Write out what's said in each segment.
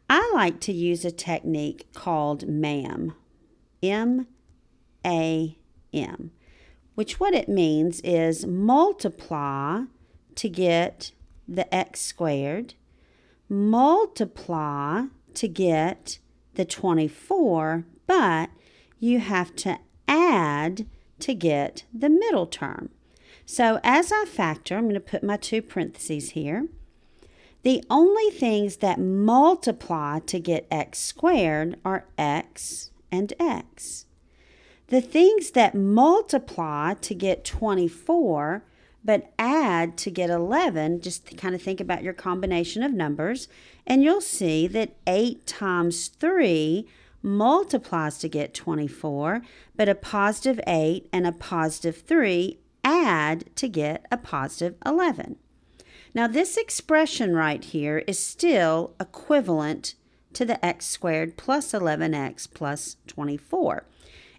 I like to use a technique called MAM, M-A-M, which what it means is multiply to get the x squared, multiply to get the 24, but you have to add to get the middle term. So as I factor, I'm going to put my two parentheses here. The only things that multiply to get x squared are x and x. The things that multiply to get 24 but add to get 11, just kind of think about your combination of numbers, and you'll see that 8 times 3 multiplies to get 24, but a positive 8 and a positive 3 add to get a positive 11. Now this expression right here is still equivalent to the x squared plus 11x plus 24.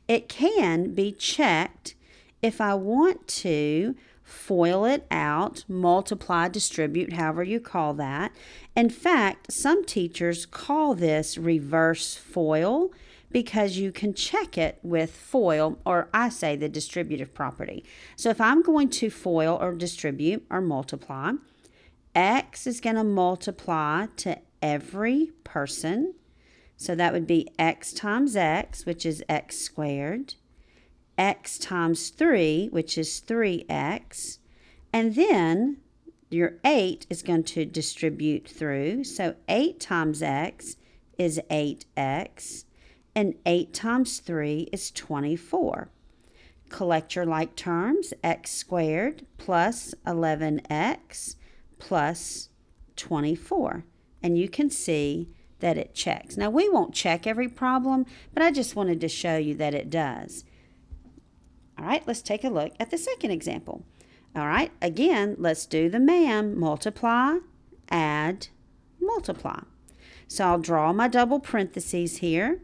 It can be checked if I want to FOIL it out, multiply, distribute, however you call that. In fact, some teachers call this reverse FOIL because you can check it with FOIL, or I say the distributive property. So if I'm going to FOIL or distribute or multiply, x is going to multiply to every person. So that would be x times x, which is x squared, x times 3, which is 3x, and then your 8 is going to distribute through. So 8 times x is 8x, and 8 times 3 is 24. Collect your like terms, x squared plus 11x plus 24. And you can see that it checks. Now, we won't check every problem, but I just wanted to show you that it does. All right, let's take a look at the second example. All right, again, let's do the MAM, multiply, add, multiply. So I'll draw my double parentheses here,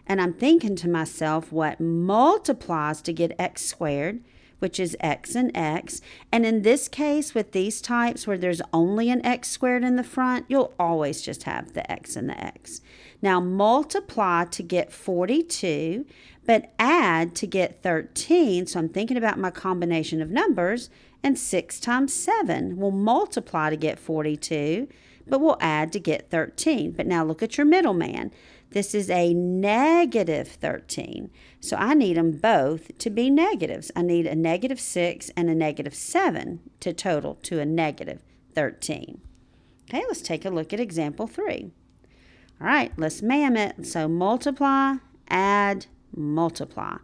and I'm thinking to myself what multiplies to get x squared, which is x and x. And in this case, with these types where there's only an x squared in the front, you'll always just have the x and the x. Now multiply to get 42, but add to get 13. So I'm thinking about my combination of numbers, and 6 times 7 will multiply to get 42, but we'll add to get 13. But now look at your middleman. This is a negative 13. So I need them both to be negatives. I need a negative 6 and a negative 7 to total to a negative 13. Okay, let's take a look at example 3. All right, let's MAM it. So multiply, add, multiply.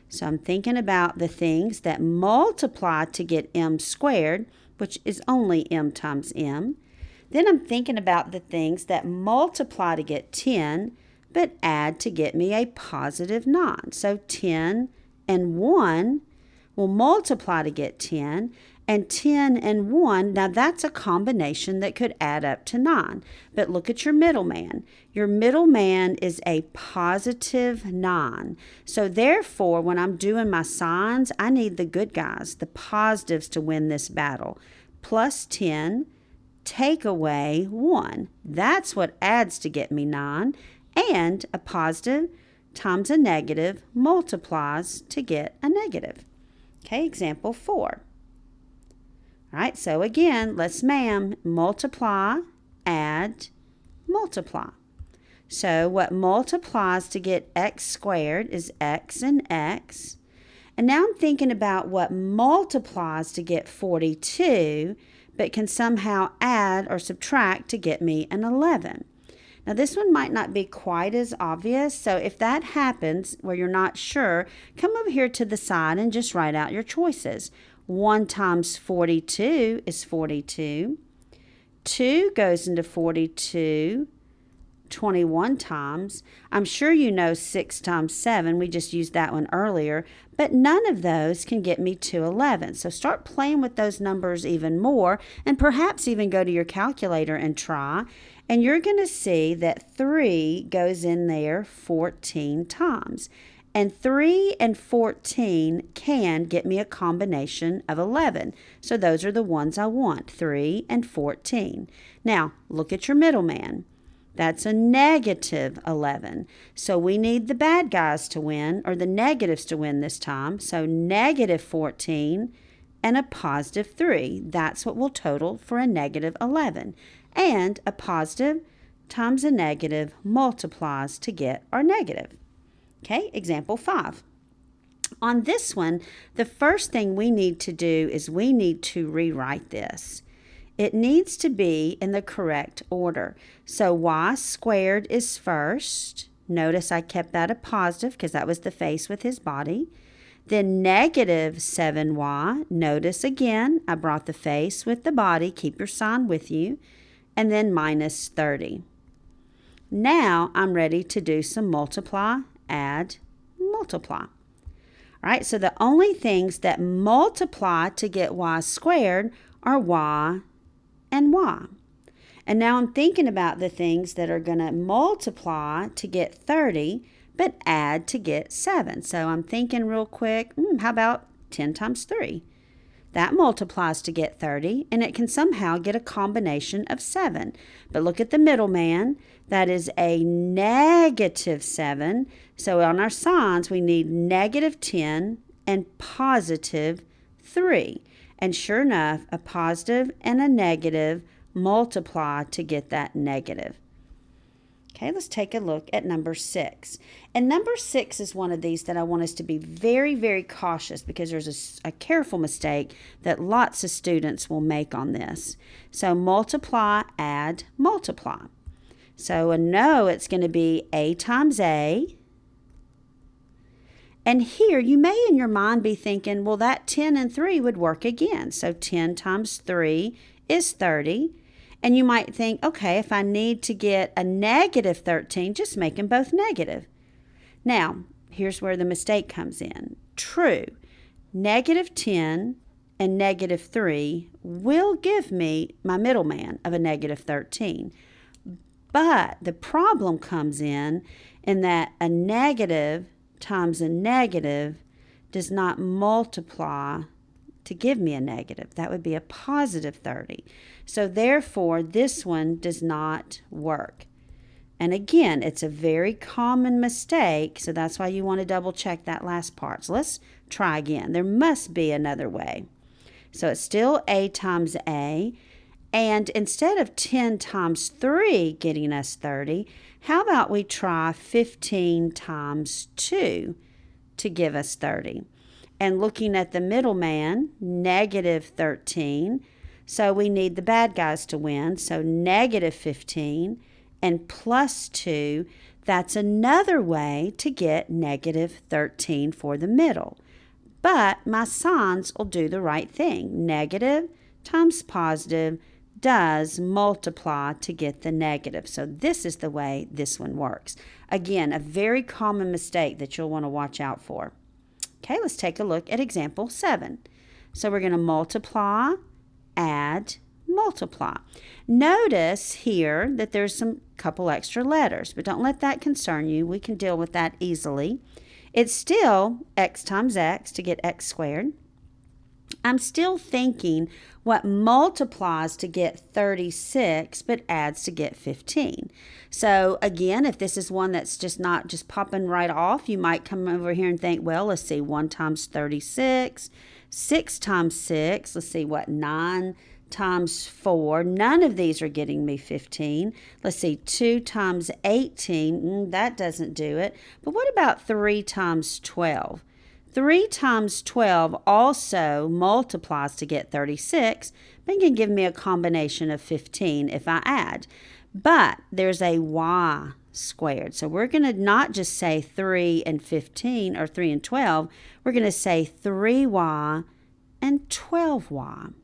So I'm thinking about the things that multiply to get m squared, which is only m times m. Then I'm thinking about the things that multiply to get 10, but add to get me a positive 9. So 10 and 1 will multiply to get 10, and 10 and 1, now that's a combination that could add up to 9. But look at your middleman. Your middleman is a positive 9. So therefore, when I'm doing my signs, I need the good guys, the positives, to win this battle. Plus 10, take away 1. That's what adds to get me 9. And a positive times a negative multiplies to get a negative. Okay, example 4. All right, so again, let's MAM, multiply, add, multiply. So what multiplies to get x squared is x and x. And now I'm thinking about what multiplies to get 42, but can somehow add or subtract to get me an 11. Now this one might not be quite as obvious, so if that happens where you're not sure, come over here to the side and just write out your choices. 1 times 42 is 42. 2 goes into 42 21 times. I'm sure you know 6 times 7. We just used that one earlier. But none of those can get me to 11. So start playing with those numbers even more, and perhaps even go to your calculator and try. And you're going to see that 3 goes in there 14 times. And 3 and 14 can get me a combination of 11. So those are the ones I want, 3 and 14. Now, look at your middleman. That's a negative 11. So we need the bad guys to win, or the negatives to win this time. So negative 14 and a positive 3. That's what will total for a negative 11. And a positive times a negative multiplies to get our negative. Okay, example 5. On this one, the first thing we need to do is we need to rewrite this. It needs to be in the correct order. So y squared is first. Notice I kept that a positive because that was the face with his body. Then negative 7y. Notice again, I brought the face with the body. Keep your sign with you. And then minus 30. Now I'm ready to do some multiply, add, multiply. All right, so the only things that multiply to get y squared are y and y. And now I'm thinking about the things that are going to multiply to get 30, but add to get 7. So I'm thinking real quick, how about 10 times 3? That multiplies to get 30, and it can somehow get a combination of 7. But look at the middleman. That is a negative 7. So on our signs, we need negative 10 and positive 3. And sure enough, a positive and a negative multiply to get that negative. Okay, let's take a look at number 6. And number 6 is one of these that I want us to be very, very cautious because there's a careful mistake that lots of students will make on this. So multiply, add, multiply. So I know it's going to be a times a. And here you may in your mind be thinking, well, that 10 and 3 would work again. So 10 times 3 is 30. And you might think, okay, if I need to get a negative 13, just make them both negative. Now, here's where the mistake comes in. True, negative 10 and negative 3 will give me my middleman of a negative 13. But the problem comes in that a negative times a negative does not multiply to give me a negative. That would be a positive 30. So therefore, this one does not work. And again, it's a very common mistake, so that's why you want to double check that last part. So let's try again. There must be another way. So it's still a times a, and instead of 10 times 3 getting us 30, how about we try 15 times 2 to give us 30? And looking at the middleman, negative 13. So we need the bad guys to win. So negative 15 and plus 2. That's another way to get negative 13 for the middle. But my signs will do the right thing. Negative times positive does multiply to get the negative. So this is the way this one works. Again, a very common mistake that you'll want to watch out for. Okay, let's take a look at example 7. So we're going to multiply, add, multiply. Notice here that there's some couple extra letters, but don't let that concern you. We can deal with that easily. It's still x times x to get x squared. I'm still thinking what multiplies to get 36 but adds to get 15. So again, if this is one that's just not just popping right off, you might come over here and think, well, let's see, 1 times 36, 6 times 6, let's see, 9 times 4. None of these are getting me 15. Let's see, 2 times 18, that doesn't do it. But what about 3 times 12? 3 times 12 also multiplies to get 36, but it can give me a combination of 15 if I add. But there's a y squared. So we're going to not just say 3 and 15 or 3 and 12. We're going to say 3y and 12y.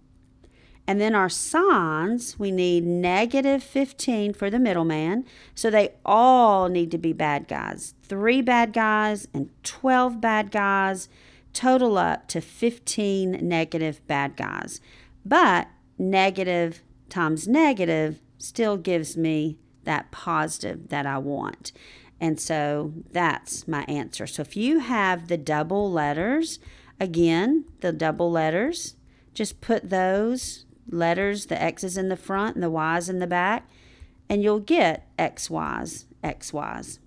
And then our signs, we need negative 15 for the middleman. So they all need to be bad guys. 3 bad guys and 12 bad guys total up to 15 negative bad guys. But negative times negative still gives me that positive that I want. And so that's my answer. So if you have the double letters, again, the double letters, just put those letters, the X's in the front and the Y's in the back, and you'll get xy's, xy's.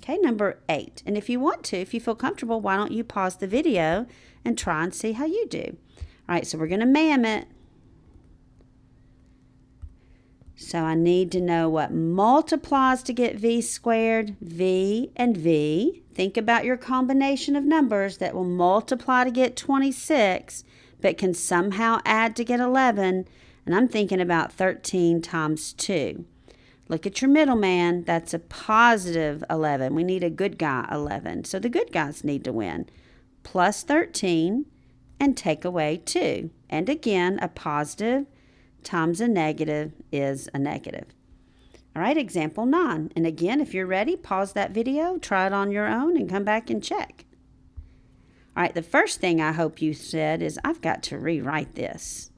Okay, number 8. And if you want to, if you feel comfortable, why don't you pause the video and try and see how you do. All right, so we're going to MAM it. So I need to know what multiplies to get v squared, v and v. Think about your combination of numbers that will multiply to get 26, but can somehow add to get 11. And I'm thinking about 13 times 2. Look at your middle man. That's a positive 11. We need a good guy 11. So the good guys need to win. Plus 13 and take away 2. And again, a positive times a negative is a negative. All right, example 9. And again, if you're ready, pause that video, try it on your own, and come back and check. All right, the first thing I hope you said is, I've got to rewrite this.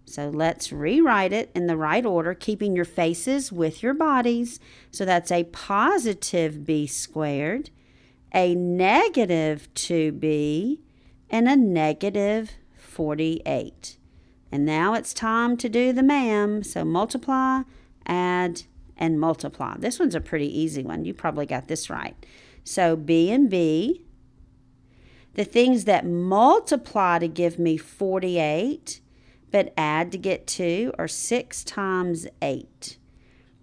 So let's rewrite it in the right order, keeping your faces with your bodies. So that's a positive b squared, a negative 2b, and a negative 48. And now it's time to do the MAM. So multiply, add, and multiply. This one's a pretty easy one. You probably got this right. So b and b. The things that multiply to give me 48, but add to get 2 are 6 times 8.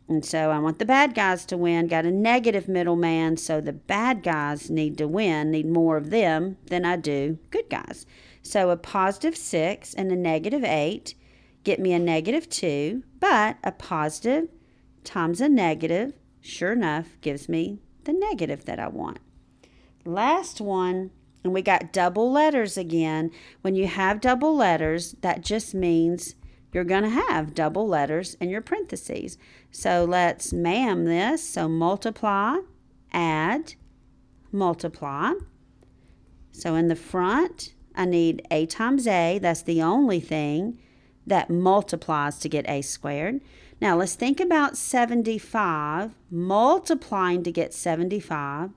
And so I want the bad guys to win. Got a negative middle man, so the bad guys need to win, need more of them than I do good guys. So a positive 6 and a negative 8 get me a negative 2, but a positive times a negative, sure enough, gives me the negative that I want. Last one. And we got double letters again. When you have double letters, that just means you're going to have double letters in your parentheses. So let's MAM this. So multiply, add, multiply. So in the front, I need a times a. That's the only thing that multiplies to get a squared. Now let's think about 75, multiplying to get 75.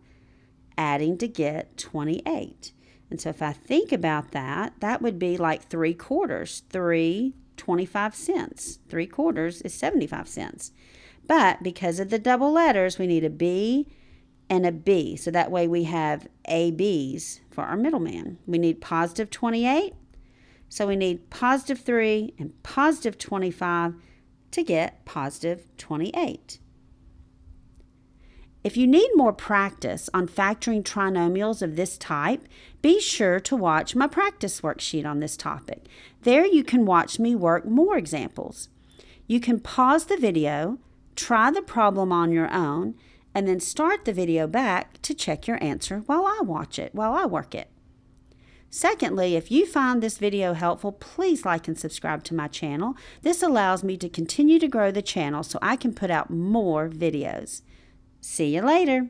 Adding to get 28. And so if I think about that, that would be like 3/4, 25 cents. 3/4 is 75 cents. But because of the double letters, we need a B and a B. So that way we have ABs for our middleman. We need positive 28. So we need positive 3 and positive 25 to get positive 28. If you need more practice on factoring trinomials of this type, be sure to watch my practice worksheet on this topic. There you can watch me work more examples. You can pause the video, try the problem on your own, and then start the video back to check your answer while I work it. Secondly, if you find this video helpful, please like and subscribe to my channel. This allows me to continue to grow the channel so I can put out more videos. See you later.